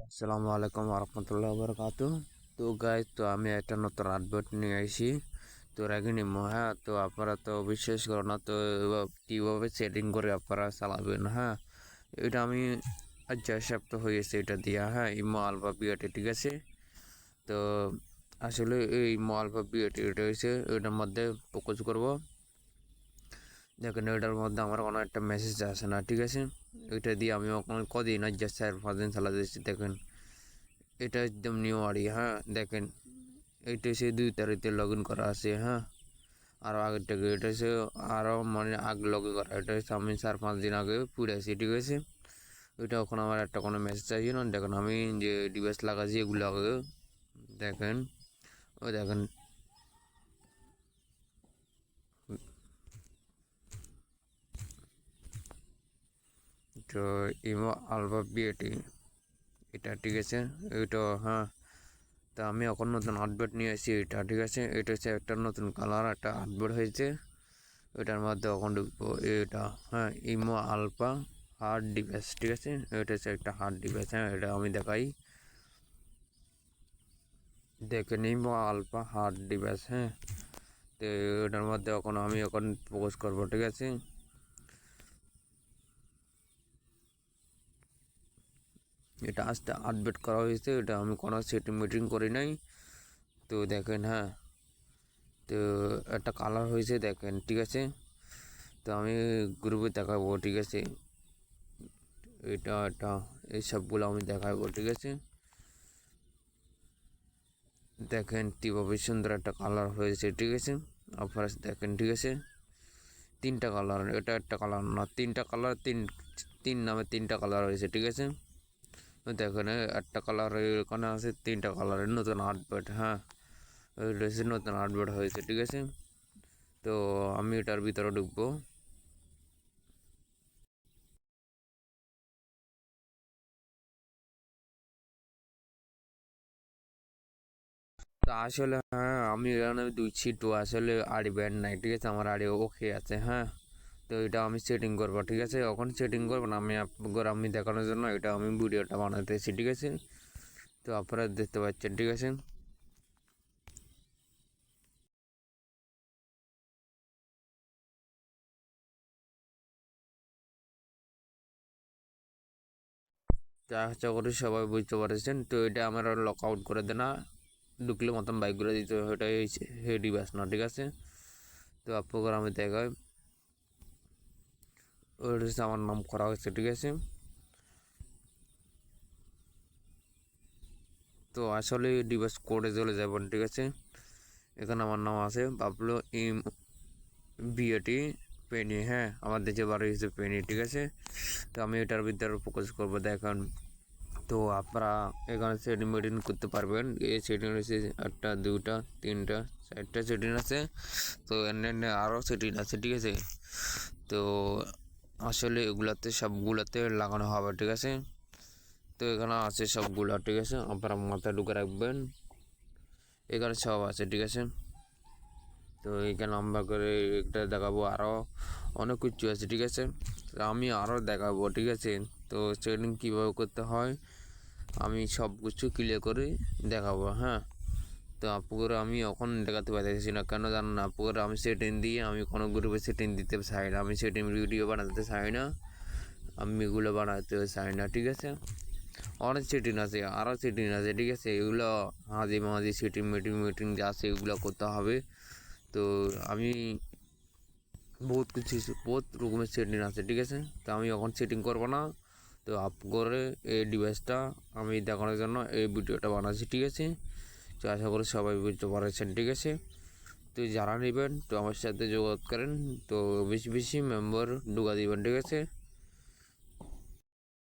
আসসালামু আলাইকুম রহমতুল্লাহ বরকাত। তো গাইজ, তো আমি একটা নতুন আপডেট নিয়ে আসি। তো আগে নিমো, হ্যাঁ। তো আপনারা তো বিশ্বাস করো না, তো কীভাবে সেটিং করে আপনারা চালাবেন, হ্যাঁ। এটা আমি আজ 4 সপ্তাহ হয়েছে এটা দিয়া, হ্যাঁ। ইমো আলফা বিআরটি, ঠিক আছে। তো আসলে এই ইমো আলফা বিআরটি এটা হয়েছে, এটার মধ্যে ফোকাস করব। দেখেন, এটার মধ্যে আমার কোনো একটা মেসেজ আসে না, ঠিক আছে। এটা দিয়ে আমি কদিন আজ 4-5 দিন চালা দিচ্ছি। দেখেন, এটা একদম নিউ আড়ি, হ্যাঁ। দেখেন, এইটা সে 2 তারিখে লগ ইন করা আছে, হ্যাঁ। আরও আগের থেকে এটা হচ্ছে আরও মানে আগে লগ ইন করা। এটা হচ্ছে আমি 4-5 দিন আগে পুড়েছি, ঠিক আছে। ওইটা এখন আমার একটা কোনো মেসেজ চাইছে না। দেখেন, আমি যে ডিভাইস লাগাচ্ছি এগুলো আগে দেখেন। ওই দেখেন, তো ইমো আলফা বিএটি এটা, ঠিক আছে। এটা, হ্যাঁ। তা আমি এখন নতুন আপডেট নিয়ে আসি এটা, ঠিক আছে। এটা হচ্ছে একটা নতুন কালার একটা আপডেট হয়েছে। এটার মধ্যে এখন ঢুকবো এটা, হ্যাঁ। ইমো আলফা হার্ড ডিভাইস, ঠিক আছে। এটা হচ্ছে একটা হার্ড ডিভাইস, হ্যাঁ। এটা আমি দেখাই, দেখেন ইমো আলফা হার্ড ডিভাইস, হ্যাঁ। তো এটার মধ্যে আমি এখন ফোকাস করবো, ঠিক আছে। এটা আজকে আপডেট করা হয়েছে, এটা আমি কোনো সেটিং মিটিং করি নাই। তো দেখেন, হ্যাঁ। তো একটা কালার হয়েছে দেখেন, ঠিক আছে। তো আমি গ্রুপে দেখাবো, ঠিক আছে। এটা এই সবগুলো আমি দেখাবো, ঠিক আছে। দেখেন কীভাবে সুন্দর একটা কালার হয়েছে, ঠিক আছে। আপনারা দেখেন, ঠিক আছে। 3টা কালার, এটা একটা কালার না, 3টা কালার, তিন নামে 3টা কালার হয়েছে, ঠিক আছে। দেখেন, একটা কালার এখানে আছে, 3টা কালারের নতুন আপডেট, হ্যাঁ। এটা নতুন আপডেট হয়েছে, ঠিক আছে। তো আমি এটার ভিতরে ঢুকবো। তো আসলে, হ্যাঁ, আমি এখানে দুইছি, তো আসলে আড়ি ব্যান্ড নাই, ঠিক আছে। আমার আড়ি ওকে আছে, হ্যাঁ। তো এটা আমি সেটিং করবো, ঠিক আছে। এখন সেটিং করবো না, আমি দেখানোর জন্য এটা আমি ভিডিওটা বানাতেছি, ঠিক আছে। তো আপনারা দেখতে পাচ্ছেন, ঠিক আছে। তো আশা করি সবাই বুঝতে পারছেন। তো এটা আমার লক আউট করে দেনা, ঢুকলে মতন বাইক করে দিতে হবে, এটাই হেডি বাস না, ঠিক আছে। তো আপনাকে আমি দেখাই, ওইটা হচ্ছে আমার নাম করা হয়েছে, ঠিক আছে। তো আসলে ডিভাইস কোডে চলে যাবেন, ঠিক আছে। এখানে আমার নাম আছে বাবলু ইম বিএটি পেনি, হ্যাঁ। আমার দেশে বাড়ি হচ্ছে পেনি, ঠিক আছে। তো আমি এটার ভিতরে ফোকাস করবো, দেখেন। তো আপনারা এখানে সেটিং মেটিং করতে পারবেন। এই সেটিং হচ্ছে 1টা 2টা 3টা 4টা সেটিং আছে। তো এনে আরও সেটিং আছে, ঠিক আছে। তো আসলে এগুলাতে সবগুলাতে লাগানো হবে, ঠিক আছে। তো এখানে আছে সবগুলা, ঠিক আছে। আপনারা মাথায় ঢুকে রাখবেন, এখানে সব আছে, ঠিক আছে। তো এখানে লম্বা করে একটা দেখাবো, আরও অনেক কিছু আছে, ঠিক আছে। তো আমি আরও দেখাবো, ঠিক আছে। তো সেটিং কীভাবে করতে হয় আমি সব কিছু ক্লিয়ার করে দেখাবো, হ্যাঁ। তো আপুকে আমি এখন দেখাতে পারতেছি না, কেন জানো না। আপুকে আমি সেটিং দিয়ে আমি কোনো গ্রুপে সেটিং দিতে চাই না, আমি সেটিং ভিডিও বানাতে চাই না, আমি এগুলো বানাতে চাই না, ঠিক আছে। অনেক সেটিং আছে, আরও সেটিং আছে, ঠিক আছে। এগুলো হাজি মাঝি সেটিং মিটিং যা আছে এগুলো করতে হবে। তো আমি বহুত রকমের সেটিং আছে, ঠিক আছে। তো আমি এখন সেটিং করবো না। তো আপ করে এই ডিভাইসটা আমি দেখানোর জন্য এই ভিডিওটা বানাচ্ছি, ঠিক আছে। তো আশা করি সবাই বুঝতে পারছেন, ঠিক আছে। তো যারা নেবেন তো আমার সাথে যোগাযোগ করেন, তো বেশি বেশি মেম্বার ঢুকা দিবেন, ঠিক আছে।